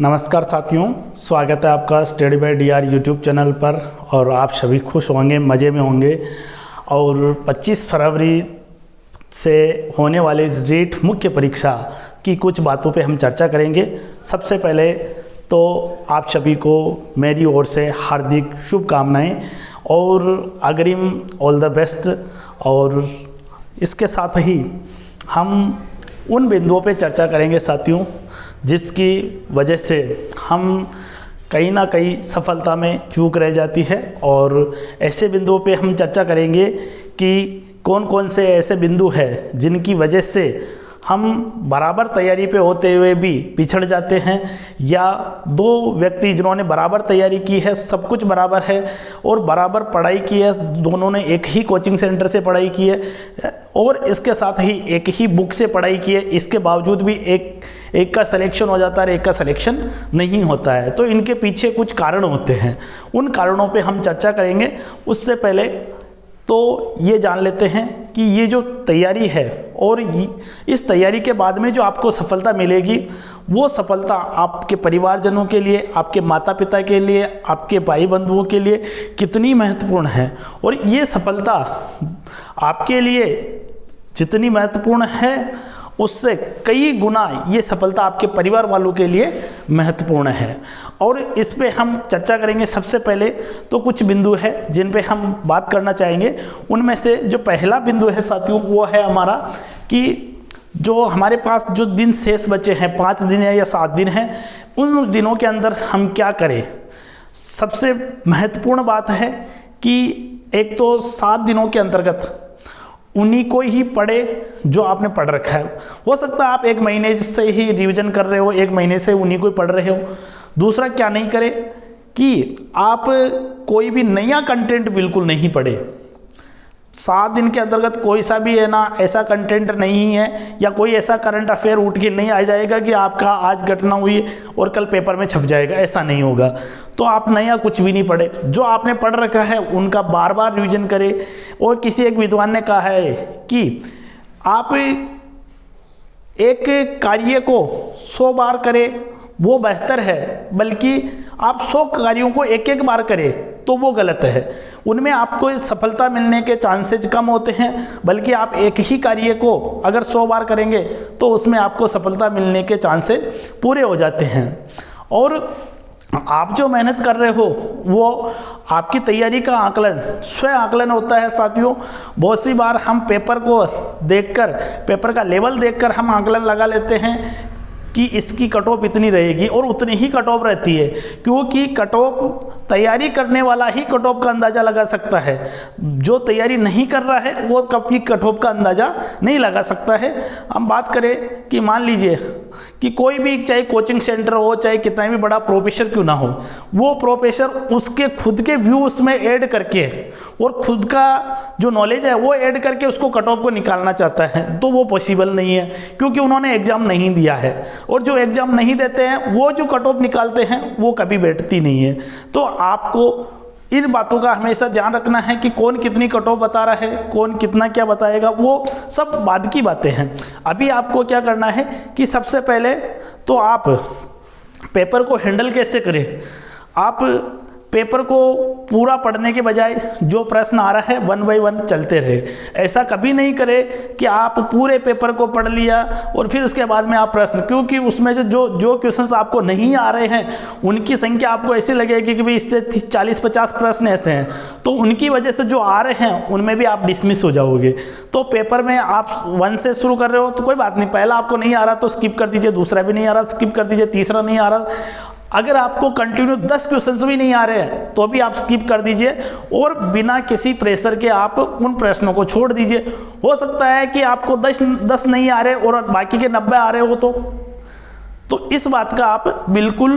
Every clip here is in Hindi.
नमस्कार साथियों, स्वागत है आपका study by DR YouTube channel पर। और आप सभी खुश होंगे, मज़े में होंगे। और 25 फरवरी से होने वाली रीट मुख्य परीक्षा की कुछ बातों पे हम चर्चा करेंगे। सबसे पहले तो आप सभी को मेरी ओर से हार्दिक शुभकामनाएं और अग्रिम ऑल द बेस्ट। और इसके साथ ही हम उन बिंदुओं पे चर्चा करेंगे साथियों, जिसकी वजह से हम कहीं ना कहीं सफलता में चूक रह जाती है। और ऐसे बिंदुओं पे हम चर्चा करेंगे कि कौन कौन से ऐसे बिंदु हैं जिनकी वजह से हम बराबर तैयारी पे होते हुए भी पिछड़ जाते हैं, या दो व्यक्ति जिन्होंने बराबर तैयारी की है, सब कुछ बराबर है और बराबर पढ़ाई की है, दोनों ने एक ही कोचिंग सेंटर से पढ़ाई की है और इसके साथ ही एक ही बुक से पढ़ाई की है, इसके बावजूद भी एक का सिलेक्शन हो जाता है, एक का सिलेक्शन नहीं होता है। तो इनके पीछे कुछ कारण होते हैं, उन कारणों पे हम चर्चा करेंगे। उससे पहले तो ये जान लेते हैं कि ये जो तैयारी है और इस तैयारी के बाद में जो आपको सफलता मिलेगी, वो सफलता आपके परिवारजनों के लिए, आपके माता पिता के लिए, आपके भाई बंधुओं के लिए कितनी महत्वपूर्ण है। और ये सफलता आपके लिए जितनी महत्वपूर्ण है, उससे कई गुना ये सफलता आपके परिवार वालों के लिए महत्वपूर्ण है। और इस पे हम चर्चा करेंगे। सबसे पहले तो कुछ बिंदु है जिन पे हम बात करना चाहेंगे। उनमें से जो पहला बिंदु है साथियों, वो है हमारा कि जो हमारे पास जो दिन शेष बचे हैं, 5 दिन है या 7 दिन हैं, उन दिनों के अंदर हम क्या करें। सबसे महत्वपूर्ण बात है कि एक तो 7 दिनों के अंतर्गत उन्हीं को ही पढ़े जो आपने पढ़ रखा है। हो सकता है आप 1 महीने से ही रिवीजन कर रहे हो, 1 महीने से उन्हीं को ही पढ़ रहे हो। दूसरा क्या नहीं करे कि आप कोई भी नया कंटेंट बिल्कुल नहीं पढ़े। 7 दिन के अंतर्गत कोई सा भी है ना ऐसा कंटेंट नहीं है, या कोई ऐसा करंट अफेयर उठ के नहीं आ जाएगा कि आपका आज घटना हुई और कल पेपर में छप जाएगा, ऐसा नहीं होगा। तो आप नया कुछ भी नहीं पढ़े, जो आपने पढ़ रखा है उनका बार बार रिवीजन करें। और किसी एक विद्वान ने कहा है कि आप एक कार्य को 100 बार करें वो बेहतर है, बल्कि आप 100 कार्यों को एक एक बार करें तो वो गलत है। उनमें आपको सफलता मिलने के चांसेज कम होते हैं, बल्कि आप एक ही कार्य को अगर 100 बार करेंगे तो उसमें आपको सफलता मिलने के चांसेस पूरे हो जाते हैं। और आप जो मेहनत कर रहे हो वो आपकी तैयारी का आकलन, स्वयं आकलन होता है साथियों। बहुत सी बार हम पेपर को देखकर, पेपर का लेवल देखकर हम आकलन लगा लेते हैं कि इसकी कट ऑफ इतनी रहेगी, और उतनी ही कट ऑफ रहती है, क्योंकि कट ऑफ तैयारी करने वाला ही कट ऑफ का अंदाज़ा लगा सकता है। जो तैयारी नहीं कर रहा है वो कभी कट ऑफ का अंदाज़ा नहीं लगा सकता है। हम बात करें कि मान लीजिए कि कोई भी, चाहे कोचिंग सेंटर हो, चाहे कितना भी बड़ा प्रोफेसर क्यों ना हो, वो प्रोफेसर उसके खुद के व्यू उसमें ऐड करके और खुद का जो नॉलेज है वो ऐड करके उसको कट ऑफ को निकालना चाहता है, तो वो पॉसिबल नहीं है, क्योंकि उन्होंने एग्ज़ाम नहीं दिया है। और जो एग्ज़ाम नहीं देते हैं वो जो कट ऑफ निकालते हैं वो कभी बैठती नहीं है। तो आपको इन बातों का हमेशा ध्यान रखना है कि कौन कितनी कट ऑफ बता रहा है, कौन कितना क्या बताएगा, वो सब बाद की बातें हैं। अभी आपको क्या करना है कि सबसे पहले तो आप पेपर को हैंडल कैसे करें। आप पेपर को पूरा पढ़ने के बजाय जो प्रश्न आ रहा है 1 बाय 1 चलते रहे। ऐसा कभी नहीं करें कि आप पूरे पेपर को पढ़ लिया और फिर उसके बाद में आप प्रश्न, क्योंकि उसमें से जो क्वेश्चंस आपको नहीं आ रहे हैं उनकी संख्या आपको ऐसी लगेगी कि भाई इससे 40-50 प्रश्न ऐसे हैं, तो उनकी वजह से जो आ रहे हैं उनमें भी आप डिसमिस हो जाओगे। तो पेपर में आप 1 से शुरू कर रहे हो तो कोई बात नहीं, पहला आपको नहीं आ रहा तो स्किप कर दीजिए, दूसरा भी नहीं आ रहा स्किप कर दीजिए, तीसरा नहीं आ रहा, अगर आपको कंटिन्यू 10 क्वेश्चंस भी नहीं आ रहे हैं तो भी आप स्किप कर दीजिए और बिना किसी प्रेशर के आप उन प्रश्नों को छोड़ दीजिए। हो सकता है कि आपको 10 नहीं आ रहे और बाकी के 90 आ रहे हो, तो इस बात का आप बिल्कुल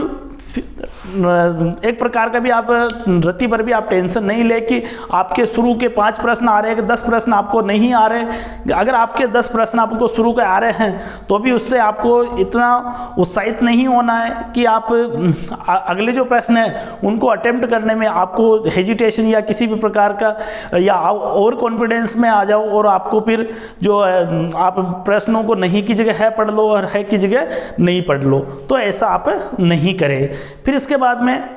एक प्रकार का भी आप रत्ती भर भी आप टेंशन नहीं ले कि आपके शुरू के 5 प्रश्न आ रहे हैं कि 10 प्रश्न आपको नहीं आ रहे। अगर आपके 10 प्रश्न आपको शुरू के आ रहे हैं तो भी उससे आपको इतना उत्साहित नहीं होना है कि आप अगले जो प्रश्न हैं उनको अटेम्प्ट करने में आपको हेजिटेशन या किसी भी प्रकार का या ओवर कॉन्फिडेंस में आ जाओ और आपको फिर जो आप प्रश्नों को नहीं की जगह है पढ़ लो और है की जगह नहीं पढ़ लो, तो ऐसा आप नहीं करें। फिर इसके बाद में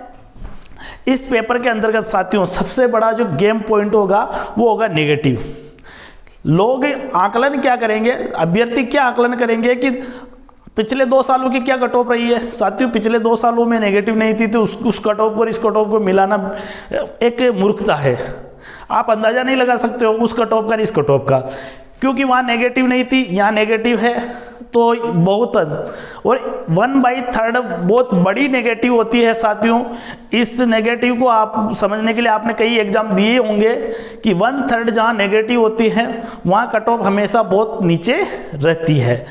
इस पेपर के अंतर्गत साथियों सबसे बड़ा जो गेम पॉइंट होगा वो होगा नेगेटिव। लोग आकलन क्या करेंगे, अभ्यर्थी क्या आकलन करेंगे कि पिछले 2 सालों की क्या कट ऑफ रही है। साथियों पिछले 2 सालों में नेगेटिव नहीं थी तो उस कट ऑफ और इस कट ऑफ को मिलाना एक मूर्खता है। आप अंदाजा नहीं लगा सकते हो उस कट ऑफ का इस कट ऑफ का, क्योंकि वहाँ नेगेटिव नहीं थी, यहाँ नेगेटिव है तो बहुत, और 1/3 बहुत बड़ी नेगेटिव होती है साथियों। इस नेगेटिव को आप समझने के लिए आपने कई एग्जाम दिए होंगे कि 1/3 जहाँ नेगेटिव होती है वहाँ कट ऑफ हमेशा बहुत नीचे रहती है।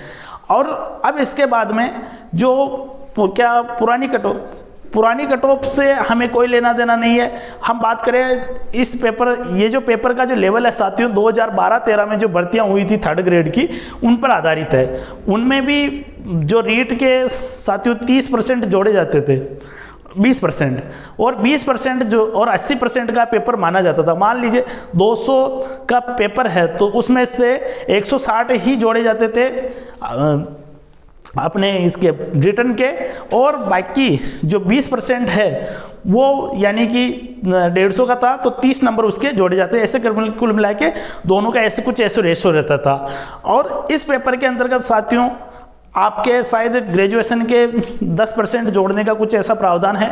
और अब इसके बाद में जो क्या पुरानी कट ऑफ से हमें कोई लेना देना नहीं है। हम बात करें इस पेपर, ये जो पेपर का जो लेवल है साथियों 2012-13 में जो भर्तियां हुई थी 3rd ग्रेड की उन पर आधारित है। उनमें भी जो रीट के साथियों 30% जोड़े जाते थे, 20% और 20% जो और 80% का पेपर माना जाता था। मान लीजिए 200 का पेपर है तो उसमें से 160 ही जोड़े जाते थे अपने इसके रिटर्न के, और बाकी जो 20% है वो यानी कि 150 का था तो 30 नंबर उसके जोड़े जाते, ऐसे कुल मिला के दोनों का ऐसे कुछ ऐसे रेशो रहता था। और इस पेपर के अंतर्गत साथियों आपके शायद ग्रेजुएशन के 10% जोड़ने का कुछ ऐसा प्रावधान है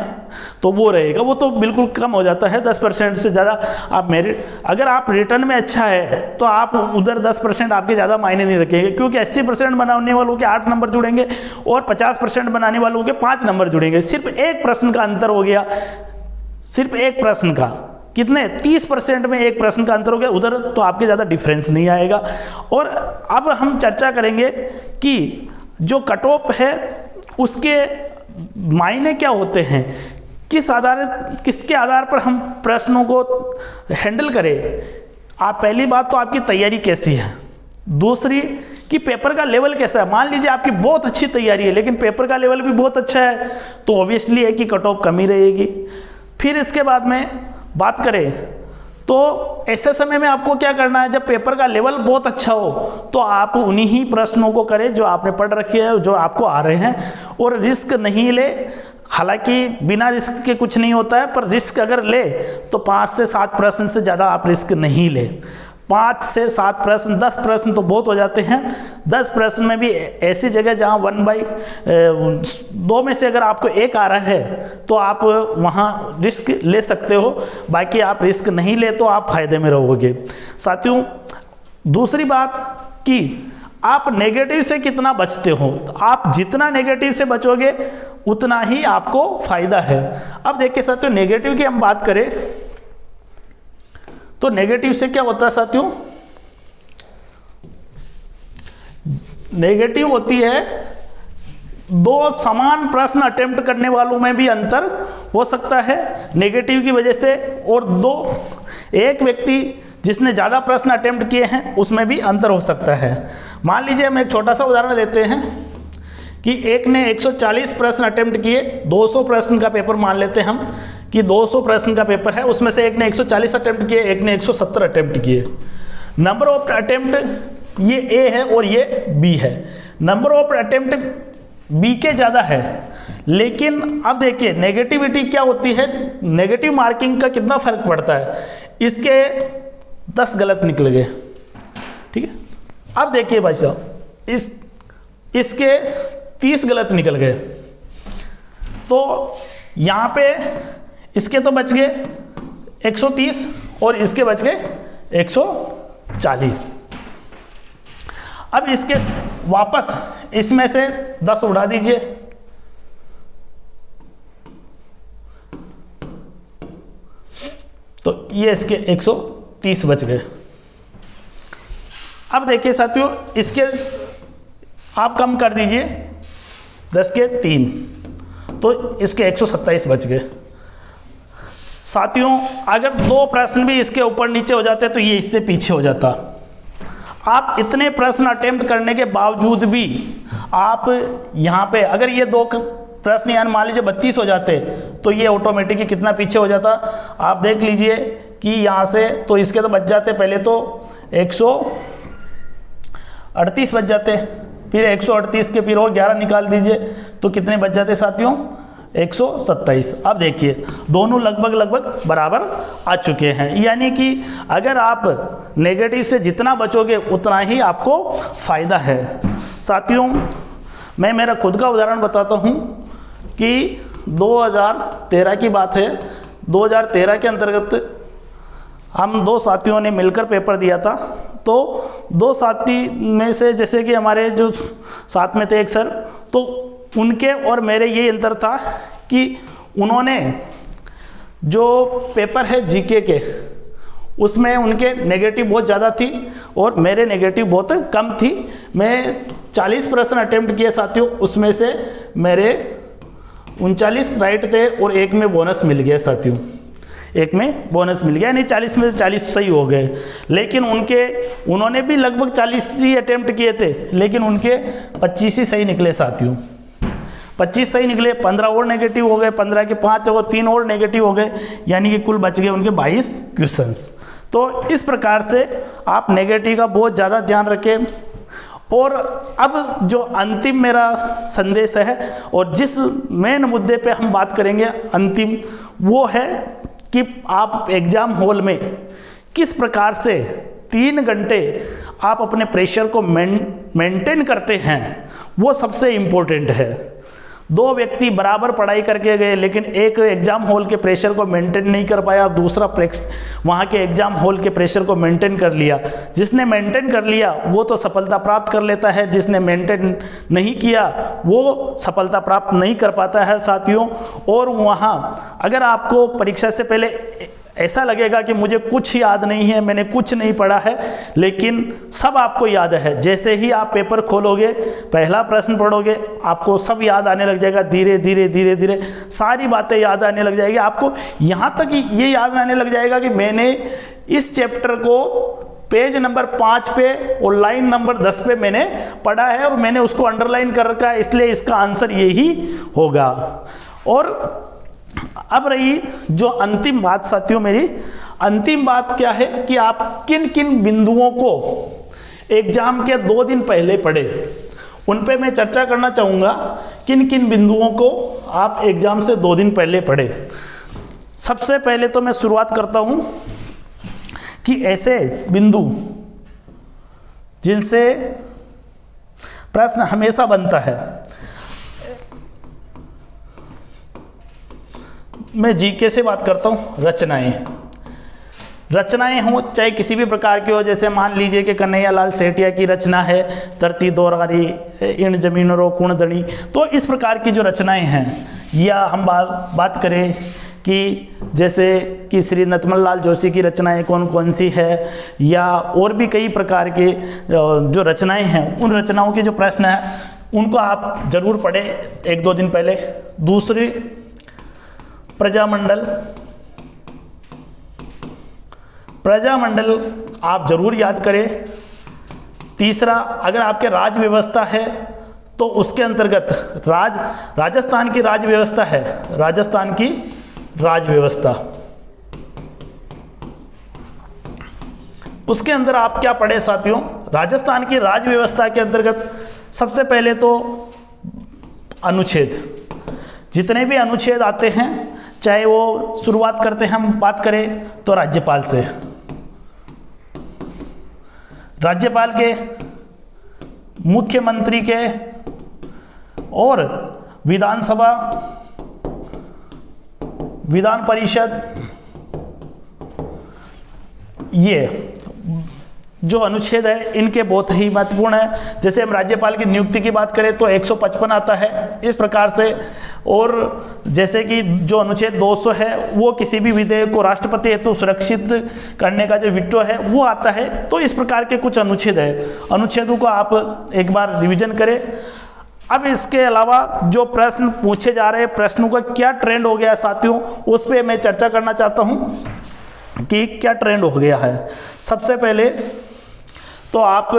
तो वो रहेगा, वो तो बिल्कुल कम हो जाता है। 10% से ज़्यादा आप मेरिट, अगर आप रिटर्न में अच्छा है तो आप उधर 10% आपके ज़्यादा मायने नहीं रखेंगे, क्योंकि 80% बनाने वालों के 8 नंबर जुड़ेंगे और 50% बनाने वालों के 5 नंबर जुड़ेंगे। सिर्फ एक प्रश्न का अंतर हो गया, सिर्फ एक प्रश्न का कितने 30% में एक प्रश्न का अंतर हो गया, उधर तो आपके ज़्यादा डिफरेंस नहीं आएगा। और अब हम चर्चा करेंगे कि जो कट ऑफ है उसके मायने क्या होते हैं, किसके आधार पर हम प्रश्नों को हैंडल करें। आप पहली बात तो आपकी तैयारी कैसी है, दूसरी कि पेपर का लेवल कैसा है। मान लीजिए आपकी बहुत अच्छी तैयारी है लेकिन पेपर का लेवल भी बहुत अच्छा है तो ऑब्वियसली है कि कट ऑफ कम ही रहेगी। फिर इसके बाद में बात करें तो ऐसे समय में आपको क्या करना है, जब पेपर का लेवल बहुत अच्छा हो तो आप उन्हीं ही प्रश्नों को करें जो आपने पढ़ रखे हैं, जो आपको आ रहे हैं, और रिस्क नहीं ले। हालांकि बिना रिस्क के कुछ नहीं होता है, पर रिस्क अगर ले तो 5 से 7 प्रश्न से ज़्यादा आप रिस्क नहीं ले। 5 से 7 प्रश्न, 10 प्रश्न तो बहुत हो जाते हैं। 10 प्रश्न में भी ऐसी जगह जहाँ 1/2 में से अगर आपको एक आ रहा है तो आप वहाँ रिस्क ले सकते हो, बाकी आप रिस्क नहीं ले तो आप फायदे में रहोगे। साथियों दूसरी बात कि आप नेगेटिव से कितना बचते हो, आप जितना नेगेटिव से बचोगे उतना ही आपको फायदा है। अब देखिए साथियों नेगेटिव की हम बात करें तो नेगेटिव से क्या होता है साथियों, नेगेटिव होती है 2 समान प्रश्न अटेम्प्ट करने वालों में भी अंतर हो सकता है नेगेटिव की वजह से, और एक व्यक्ति जिसने ज़्यादा प्रश्न अटेम्प्ट किए हैं उसमें भी अंतर हो सकता है। मान लीजिए हम एक छोटा सा उदाहरण देते हैं कि एक ने 140 प्रश्न अटेम्प्ट किए, 200 प्रश्न का पेपर मान लेते हैं हम कि 200 प्रश्न का पेपर है, उसमें से एक ने 140 अटेम्प्ट किए, एक ने 170 अटेम्प्ट किए। नंबर ऑफ अटेम्प्ट ये ए है और ये बी है। नंबर ऑफ अटेम्प्ट बी के ज़्यादा है, लेकिन अब देखिए नेगेटिविटी क्या होती है, नेगेटिव मार्किंग का कितना फर्क पड़ता है। इसके 10 गलत निकल गए, ठीक है। अब देखिए भाई साहब इसके 30 गलत निकल गए, तो यहाँ पे इसके तो बच गए 130 और इसके बच गए 140। अब इसके वापस इसमें से 10 उड़ा दीजिए, तो ये इसके 130 बच गए। अब देखिए साथियों इसके आप कम कर दीजिए 10 के 3, तो इसके 127 बच गए। साथियों, अगर 2 प्रश्न भी इसके ऊपर नीचे हो जाते तो ये इससे पीछे हो जाता। आप इतने प्रश्न अटेम्प्ट करने के बावजूद भी आप यहाँ पे अगर ये 2 प्रश्न यानी मान लीजिए 32 हो जाते तो ये ऑटोमेटिकली कितना पीछे हो जाता। आप देख लीजिए कि यहाँ से तो इसके तो बच जाते, पहले तो 138 बच जाते, फिर 138 के फिर और 11 निकाल दीजिए तो कितने बच जाते साथियों, 127। अब देखिए दोनों लगभग बराबर आ चुके हैं, यानी कि अगर आप नेगेटिव से जितना बचोगे उतना ही आपको फायदा है। साथियों, मैं मेरा खुद का उदाहरण बताता हूँ कि 2013 की बात है। 2013 के अंतर्गत हम 2 साथियों ने मिलकर पेपर दिया था। तो 2 साथी में से जैसे कि हमारे जो साथ में थे एक सर, तो उनके और मेरे ये अंतर था कि उन्होंने जो पेपर है जीके के उसमें उनके नेगेटिव बहुत ज़्यादा थी और मेरे नेगेटिव बहुत कम थी। मैं 40 प्रश्न अटेम्प्ट किए साथियों, उसमें से मेरे 39 राइट थे और एक में बोनस मिल गया साथियों, एक में बोनस मिल गया, यानी 40 में से 40 सही हो गए। लेकिन उन्होंने भी लगभग 40 ही अटेम्प्ट किए थे, लेकिन उनके 25 ही सही निकले साथियों, 25 सही निकले, 15 और नेगेटिव हो गए, 15 के 5 और 3 और नेगेटिव हो गए, यानी कि कुल बच गए उनके 22 क्वेश्चंस। तो इस प्रकार से आप नेगेटिव का बहुत ज़्यादा ध्यान रखें। और अब जो अंतिम मेरा संदेश है और जिस मेन मुद्दे पे हम बात करेंगे अंतिम, वो है कि आप एग्ज़ाम हॉल में किस प्रकार से 3 घंटे आप अपने प्रेशर को मेंटेन करते हैं, वो सबसे इम्पोर्टेंट है। 2 व्यक्ति बराबर पढ़ाई करके गए, लेकिन एक एग्ज़ाम हॉल के प्रेशर को मेंटेन नहीं कर पाया, दूसरा वहाँ के एग्ज़ाम हॉल के प्रेशर को मेंटेन कर लिया। जिसने मेंटेन कर लिया वो तो सफलता प्राप्त कर लेता है, जिसने मेंटेन नहीं किया वो सफलता प्राप्त नहीं कर पाता है साथियों। और वहाँ अगर आपको परीक्षा से पहले ऐसा लगेगा कि मुझे कुछ याद नहीं है, मैंने कुछ नहीं पढ़ा है, लेकिन सब आपको याद है। जैसे ही आप पेपर खोलोगे, पहला प्रश्न पढ़ोगे, आपको सब याद आने लग जाएगा। धीरे धीरे सारी बातें याद आने लग जाएगी आपको। यहाँ तक ये याद आने लग जाएगा कि मैंने इस चैप्टर को पेज नंबर 5 पे और लाइन नंबर 10 पे मैंने पढ़ा है और मैंने उसको अंडरलाइन कर रखा है, इसलिए इसका आंसर यही होगा। और अब रही जो अंतिम बात साथियों, मेरी अंतिम बात क्या है कि आप किन किन बिंदुओं को एग्जाम के 2 दिन पहले पढ़े, उन पे मैं चर्चा करना चाहूँगा। किन किन बिंदुओं को आप एग्जाम से 2 दिन पहले पढ़े। सबसे पहले तो मैं शुरुआत करता हूँ कि ऐसे बिंदु जिनसे प्रश्न हमेशा बनता है। मैं जीके से बात करता हूँ। रचनाएं हों चाहे किसी भी प्रकार की हो, जैसे मान लीजिए कि कन्हैया लाल सेठिया की रचना है धरती दोरारी इन जमीनों कुणदणी, तो इस प्रकार की जो रचनाएं हैं, या हम बात करें कि जैसे कि श्री नतमल लाल जोशी की रचनाएं कौन कौन सी है, या और भी कई प्रकार के जो रचनाएं हैं, उन रचनाओं के जो प्रश्न हैं उनको आप जरूर पढ़ें 1-2 दिन पहले। दूसरी प्रजामंडल आप जरूर याद करें। तीसरा, अगर आपके राज्य व्यवस्था है तो उसके अंतर्गत राजस्थान की राज्य व्यवस्था है, राजस्थान की राज्य व्यवस्था, उसके अंदर आप क्या पढ़े साथियों। राजस्थान की राज्य व्यवस्था के अंतर्गत सबसे पहले तो अनुच्छेद, जितने भी अनुच्छेद आते हैं, चाहे वो शुरुआत करते हैं हम बात करें तो राज्यपाल से, राज्यपाल के, मुख्यमंत्री के और विधानसभा, विधान परिषद, ये जो अनुच्छेद है इनके बहुत ही महत्वपूर्ण है। जैसे हम राज्यपाल की नियुक्ति की बात करें तो 155 आता है इस प्रकार से, और जैसे कि जो अनुच्छेद 200 है वो किसी भी विधेयक को राष्ट्रपति हेतु सुरक्षित करने का जो विटो है वो आता है। तो इस प्रकार के कुछ अनुच्छेद है, अनुच्छेदों को आप एक बार रिवीजन करें। अब इसके अलावा जो प्रश्न पूछे जा रहे हैं, प्रश्नों का क्या ट्रेंड हो गया है साथियों, उस पर मैं चर्चा करना चाहता हूं कि क्या ट्रेंड हो गया है। सबसे पहले तो आप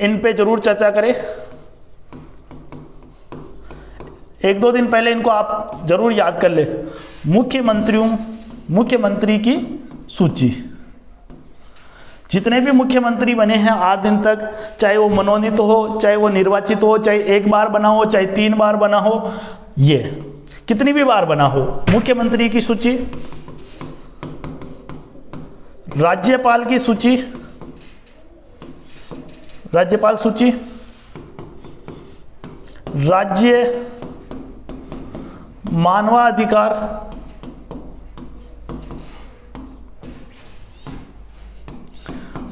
इन पे जरूर चर्चा करें, 1-2 दिन पहले इनको आप जरूर याद कर ले। मुख्यमंत्री की सूची, जितने भी मुख्यमंत्री बने हैं आज दिन तक, चाहे वो मनोनीत हो, चाहे वो निर्वाचित हो, चाहे 1 बार बना हो, चाहे 3 बार बना हो, ये कितनी भी बार बना हो, मुख्यमंत्री की सूची, राज्यपाल की सूची, राज्यपाल सूची, राज्य मानवाधिकार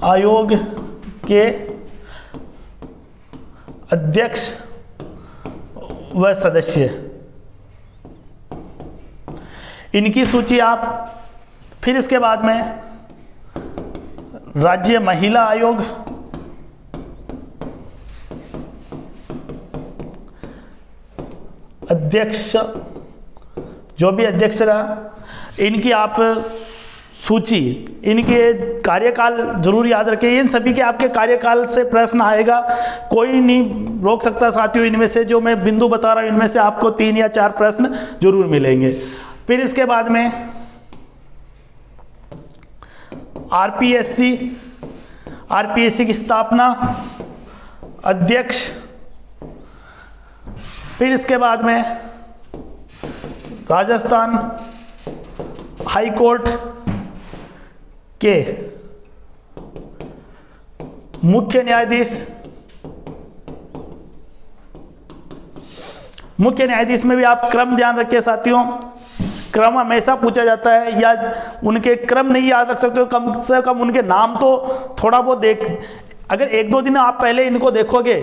आयोग के अध्यक्ष व सदस्य, इनकी सूची आप, फिर इसके बाद में राज्य महिला आयोग, अध्यक्ष, जो भी अध्यक्ष रहा, इनकी आप सूची, इनके कार्यकाल जरूर याद रखें। इन सभी के आपके कार्यकाल से प्रश्न आएगा, कोई नहीं रोक सकता साथियों। इनमें से जो मैं बिंदु बता रहा हूं, इनमें से आपको 3 या 4 प्रश्न जरूर मिलेंगे। फिर इसके बाद में आरपीएससी की स्थापना, अध्यक्ष, फिर इसके बाद में राजस्थान हाई कोर्ट के मुख्य न्यायाधीश में भी आप क्रम ध्यान रखिए साथियों। क्रम हमेशा पूछा जाता है, या उनके क्रम नहीं याद रख सकते हो, कम से कम उनके नाम तो थोड़ा बहुत देख, अगर 1-2 दिन आप पहले इनको देखोगे,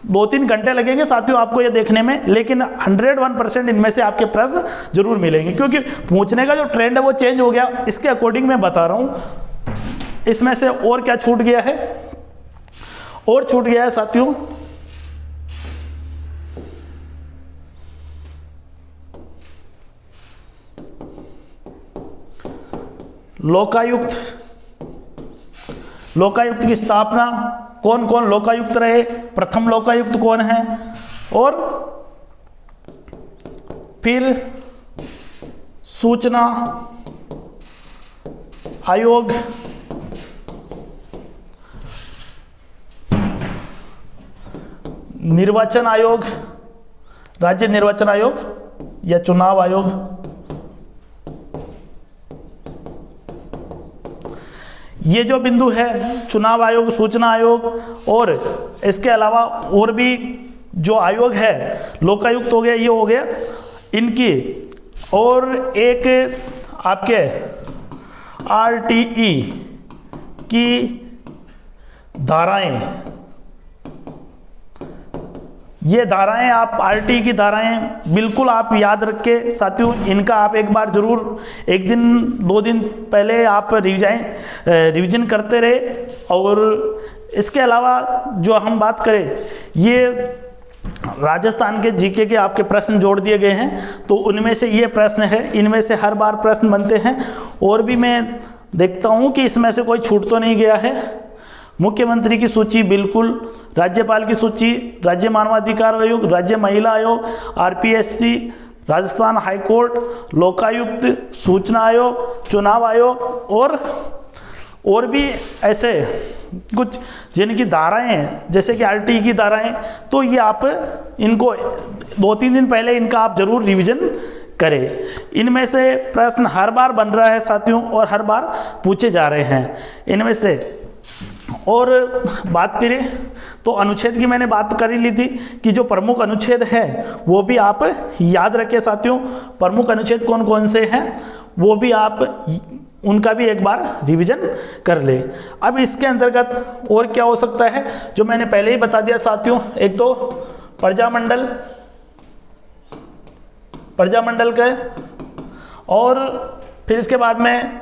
2-3 घंटे लगेंगे साथियों आपको ये देखने में, लेकिन 101% इनमें से आपके प्रश्न जरूर मिलेंगे, क्योंकि पूछने का जो ट्रेंड है वो चेंज हो गया। इसके अकॉर्डिंग मैं बता रहा हूं। इसमें से और क्या छूट गया है, और छूट गया है साथियों लोकायुक्त की स्थापना, कौन कौन लोकायुक्त रहे, प्रथम लोकायुक्त कौन है, और फिर सूचना आयोग, निर्वाचन आयोग, राज्य निर्वाचन आयोग या चुनाव आयोग, ये जो बिंदु है चुनाव आयोग, सूचना आयोग, और इसके अलावा और भी जो आयोग है, लोकायुक्त हो गया, ये हो गया इनकी, और एक आपके आरटीई की धाराएं, ये धाराएं आप आरटी की धाराएं बिल्कुल आप याद रख के साथियों, इनका आप एक बार जरूर 1 दिन 2 दिन पहले आप रिवीजन करते रहे। और इसके अलावा जो हम बात करें, ये राजस्थान के जीके के आपके प्रश्न जोड़ दिए गए हैं, तो उनमें से ये प्रश्न है, इनमें से हर बार प्रश्न बनते हैं। और भी मैं देखता हूं कि इसमें से कोई छूट तो नहीं गया है। मुख्यमंत्री की सूची बिल्कुल, राज्यपाल की सूची, राज्य मानवाधिकार आयोग, राज्य महिला आयोग, आरपीएससी, राजस्थान हाईकोर्ट, लोकायुक्त, सूचना आयोग, चुनाव आयोग, और भी ऐसे कुछ जिनकी धाराएं हैं, जैसे कि आरटीई की धाराएं, तो ये आप इनको 2-3 दिन पहले इनका आप जरूर रिवीजन करें। इनमें से प्रश्न हर बार बन रहा है साथियों, और हर बार पूछे जा रहे हैं इनमें से। और बात करें तो अनुच्छेद की मैंने बात कर ही ली थी कि जो प्रमुख अनुच्छेद है वो भी आप याद रखें साथियों। प्रमुख अनुच्छेद कौन कौन से हैं वो भी आप उनका भी एक बार रिवीजन कर ले। अब इसके अंतर्गत और क्या हो सकता है, जो मैंने पहले ही बता दिया साथियों, एक तो प्रजामंडल का, और फिर इसके बाद में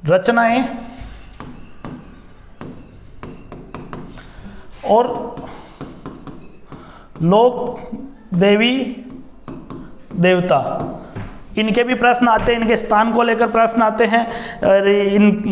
रचनाएं, और लोक देवी देवता, इनके भी प्रश्न आते हैं, इनके स्थान को लेकर प्रश्न आते हैं, और इन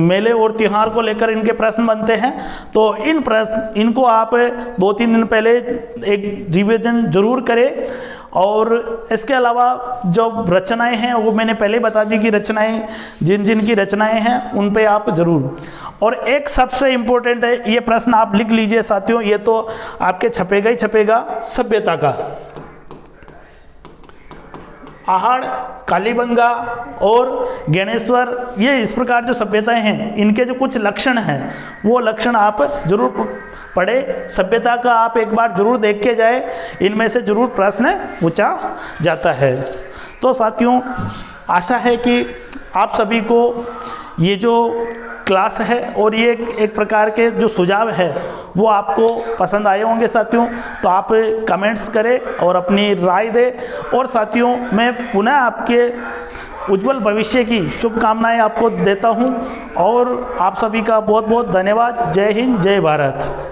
मेले और त्यौहार को लेकर इनके प्रश्न बनते हैं। तो इनको आप 2-3 दिन पहले एक रिवीजन जरूर करें। और इसके अलावा जो रचनाएं हैं वो मैंने पहले बता दी कि रचनाएं जिन जिन की रचनाएं हैं उन पे आप जरूर। और एक सबसे इम्पोर्टेंट है, ये प्रश्न आप लिख लीजिए साथियों, ये तो आपके छपेगा ही छपेगा, सभ्यता का। आहड़, कालीबंगा और ज्ञानेश्वर, ये इस प्रकार जो सभ्यताएं हैं, इनके जो कुछ लक्षण हैं वो लक्षण आप जरूर पढ़े। सभ्यता का आप एक बार जरूर देख के जाए, इनमें से जरूर प्रश्न पूछा जाता है। तो साथियों, आशा है कि आप सभी को ये जो क्लास है और ये एक प्रकार के जो सुझाव है वो आपको पसंद आए होंगे साथियों। तो आप कमेंट्स करें और अपनी राय दें। और साथियों, मैं पुनः आपके उज्जवल भविष्य की शुभकामनाएं आपको देता हूं और आप सभी का बहुत बहुत धन्यवाद। जय हिंद, जय भारत।